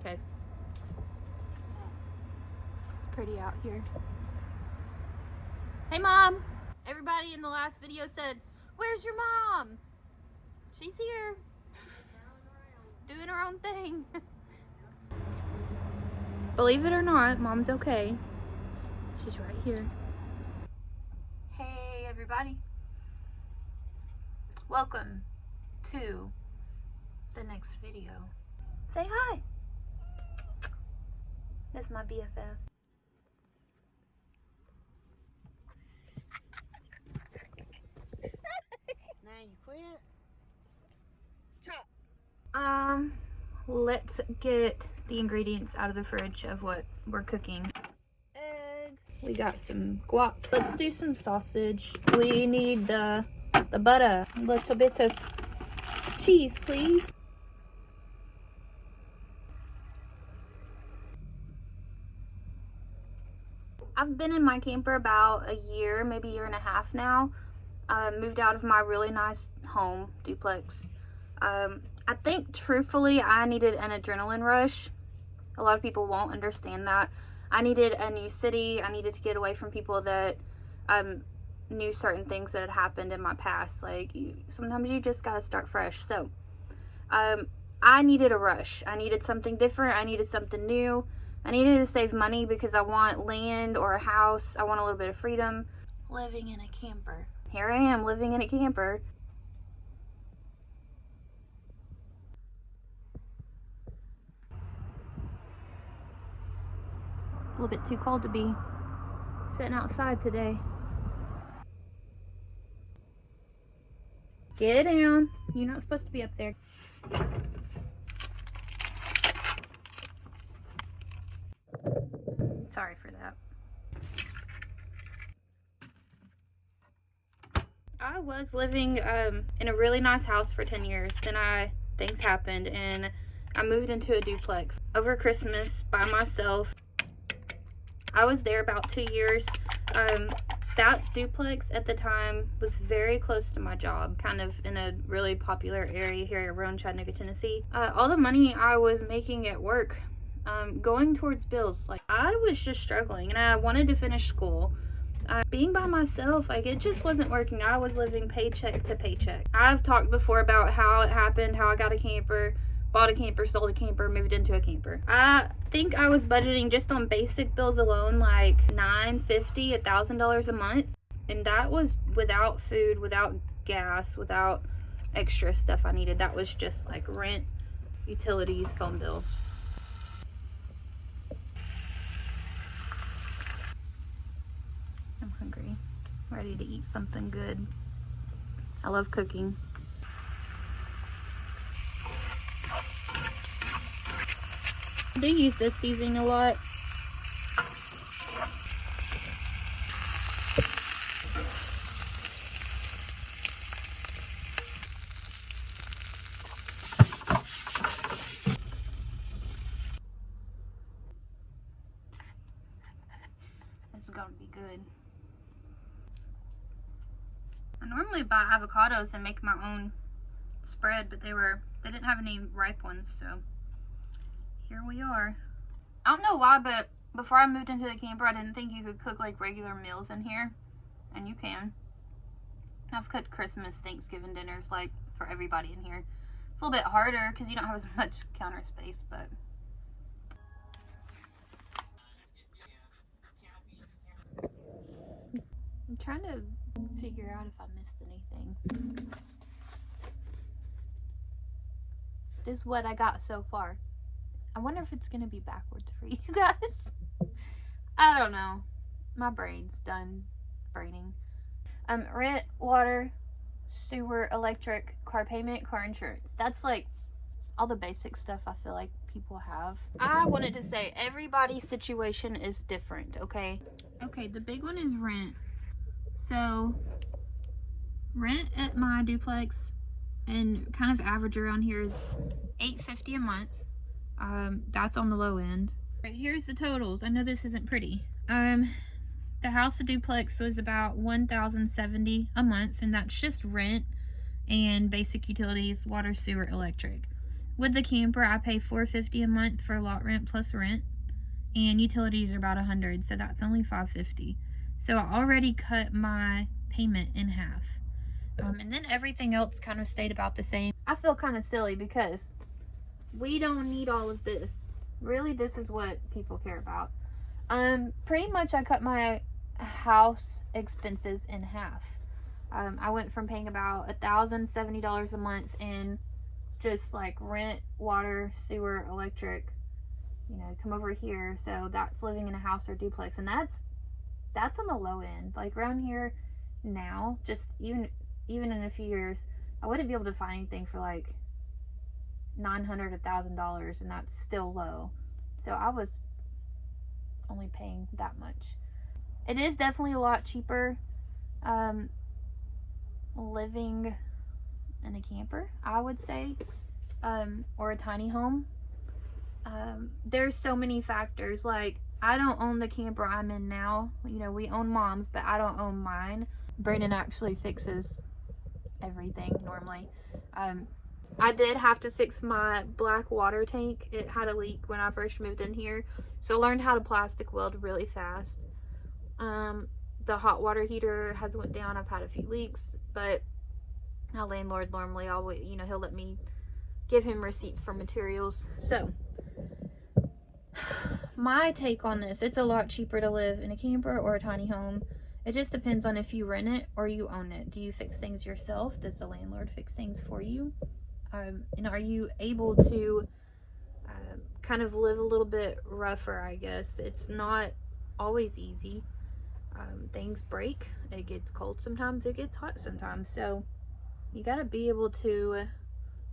Okay. It's pretty out here. Hey, Mom! Everybody in the last video said, "Where's your mom?" She's here. Doing her own thing. Believe it or not, Mom's okay. She's right here. Hey, everybody. Welcome to the next video. Say hi. That's my BFF. Now you quit? Chop. Let's get the ingredients out of the fridge of what we're cooking. Eggs. We got some guac. Let's do some sausage. We need the butter. A little bit of cheese, please. I've been in my camper about a year, maybe a year and a half now. Moved out of my really nice home duplex. I think truthfully I needed an adrenaline rush. A lot of people won't understand that. I needed a new city. I needed to get away from people that knew certain things that had happened in my past. Like, sometimes you just gotta start fresh. So I needed a rush. I needed something different. I needed something new. I needed to save money because I want land or a house. I want a little bit of freedom. Living in a camper. Here I am living in a camper. A little bit too cold to be sitting outside today. Get down. You're not supposed to be up there. Sorry for that. I was living in a really nice house for 10 years. Then things happened and I moved into a duplex over Christmas by myself. I was there about 2 years. That duplex at the time was very close to my job, kind of in a really popular area here around Chattanooga, Tennessee. All the money I was making at work going towards bills, like I was just struggling and I wanted to finish school. Being by myself, like it just wasn't working. I was living paycheck to paycheck. I've talked before about how it happened, how I got a camper, bought a camper, sold a camper, moved into a camper. I think I was budgeting just on basic bills alone like $950, $1,000 a month, and that was without food, without gas, without extra stuff I needed. That was just like rent, utilities, phone bill. I'm hungry, ready to eat something good. I love cooking. I do use this seasoning a lot. This is gonna be good. I normally buy avocados and make my own spread, but they didn't have any ripe ones, so here we are. I don't know why, but before I moved into the camper, I didn't think you could cook like regular meals in here, and you can. I've cooked Christmas, Thanksgiving dinners like for everybody in here. It's a little bit harder because you don't have as much counter space, but I'm trying to figure out if I missed anything. This is what I got so far. I wonder if it's gonna be backwards for you guys. I don't know. My brain's done braining. Rent, water, sewer, electric, car payment, car insurance. That's like all the basic stuff I feel like people have. I wanted to say everybody's situation is different, okay? Okay, the big one is rent. So rent at my duplex and kind of average around here is $850 a month. That's on the low end. Right, here's the totals. I know this isn't pretty. The house of duplex was about $1,070 a month, and that's just rent and basic utilities, water, sewer, electric. With the camper, I pay $450 a month for lot rent plus rent, and utilities are about $100, so that's only $550. So I already cut my payment in half. And then everything else kind of stayed about the same. I feel kind of silly because we don't need all of this. Really, this is what people care about. Pretty much I cut my house expenses in half. I went from paying about $1,070 a month in just like rent, water, sewer, electric, you know, come over here. So that's living in a house or duplex, and that's on the low end. Like around here now, just even in a few years, I wouldn't be able to find anything for like $900, $1,000, and that's still low. So I was only paying that much. It is definitely a lot cheaper living in a camper, I would say, or a tiny home. There's so many factors. Like, I don't own the camper I'm in now. You know, we own Mom's, but I don't own mine. Brandon actually fixes everything normally. I did have to fix my black water tank. It had a leak when I first moved in here, so I learned how to plastic weld really fast. The hot water heater has went down. I've had a few leaks, but our landlord normally always, you know, he'll let me give him receipts for materials. So my take on this, it's a lot cheaper to live in a camper or a tiny home. It just depends on if you rent it or you own it. Do you fix things yourself? Does the landlord fix things for you? And are you able to kind of live a little bit rougher, I guess? It's not always easy. Things break. It gets cold sometimes. It gets hot sometimes. So you got to be able to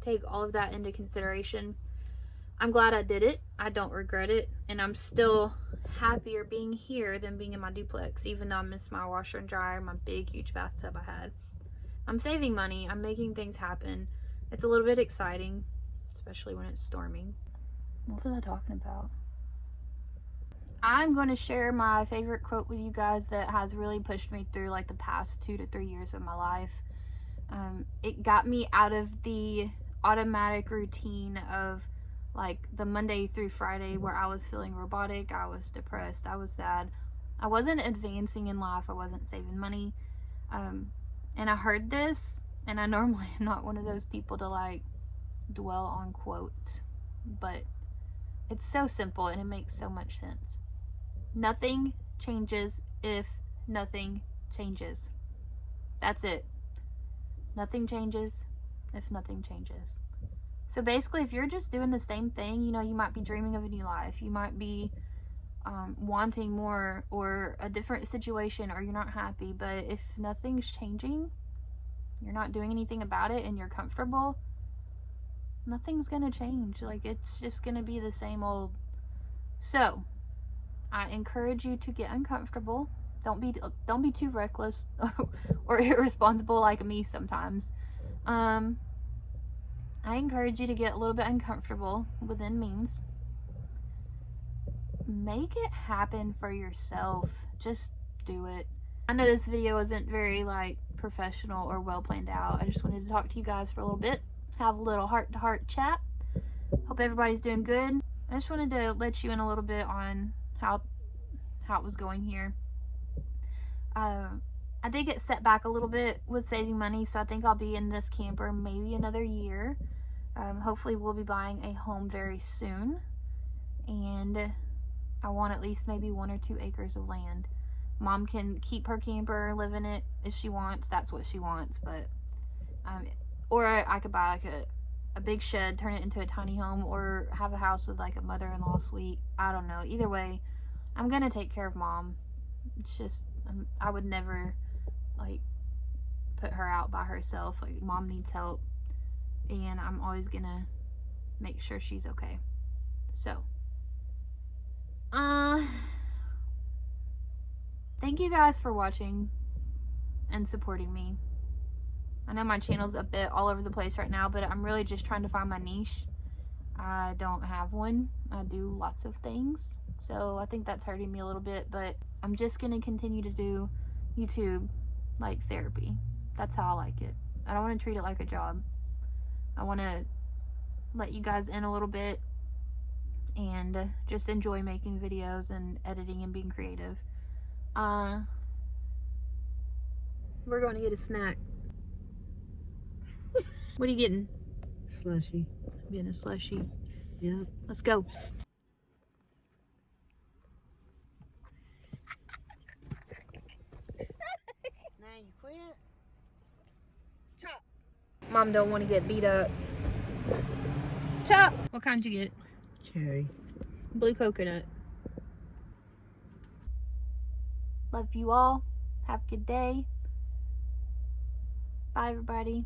take all of that into consideration. I'm glad I did it. I don't regret it. And I'm still happier being here than being in my duplex, even though I miss my washer and dryer, my big, huge bathtub I had. I'm saving money. I'm making things happen. It's a little bit exciting, especially when it's storming. What was I talking about? I'm going to share my favorite quote with you guys that has really pushed me through like the past 2 to 3 years of my life. It got me out of the automatic routine of like the Monday through Friday where I was feeling robotic, I was depressed, I was sad. I wasn't advancing in life, I wasn't saving money. And I heard this, and I normally am not one of those people to like dwell on quotes, but it's so simple and it makes so much sense. Nothing changes if nothing changes. That's it. Nothing changes if nothing changes. So basically, if you're just doing the same thing, you know, you might be dreaming of a new life. You might be wanting more or a different situation, or you're not happy. But if nothing's changing, you're not doing anything about it, and you're comfortable, nothing's going to change. Like, it's just going to be the same old. So I encourage you to get uncomfortable. Don't be too reckless or irresponsible like me sometimes. I encourage you to get a little bit uncomfortable within means. Make it happen for yourself. Just do it. I know this video isn't very like professional or well planned out. I just wanted to talk to you guys for a little bit, have a little heart-to-heart chat. Hope everybody's doing good. I just wanted to let you in a little bit on how it was going here. I did get set back a little bit with saving money, so I think I'll be in this camper maybe another year. Hopefully we'll be buying a home very soon, and I want at least maybe 1 or 2 acres of land. Mom can keep her camper, live in it if she wants. That's what she wants. But or I could buy like a big shed, turn it into a tiny home, or have a house with like a mother-in-law suite. I don't know. Either way, I'm gonna take care of Mom. It's just I would never like put her out by herself. Like, Mom needs help, and I'm always gonna make sure she's okay. So thank you guys for watching and supporting me. I know my channel's a bit all over the place right now, but I'm really just trying to find my niche. I don't have one. I do lots of things, so I think that's hurting me a little bit, but I'm just gonna continue to do YouTube like therapy. That's how I like it. I don't want to treat it like a job. I want to let you guys in a little bit and just enjoy making videos and editing and being creative. We're going to get a snack. What are you getting? Slushy. I'm getting a slushie. Yep. Let's go. Now you quit? Chop. Mom don't want to get beat up. Chop. What kind you get? Cherry. Blue coconut. Love you all. Have a good day. Bye, everybody.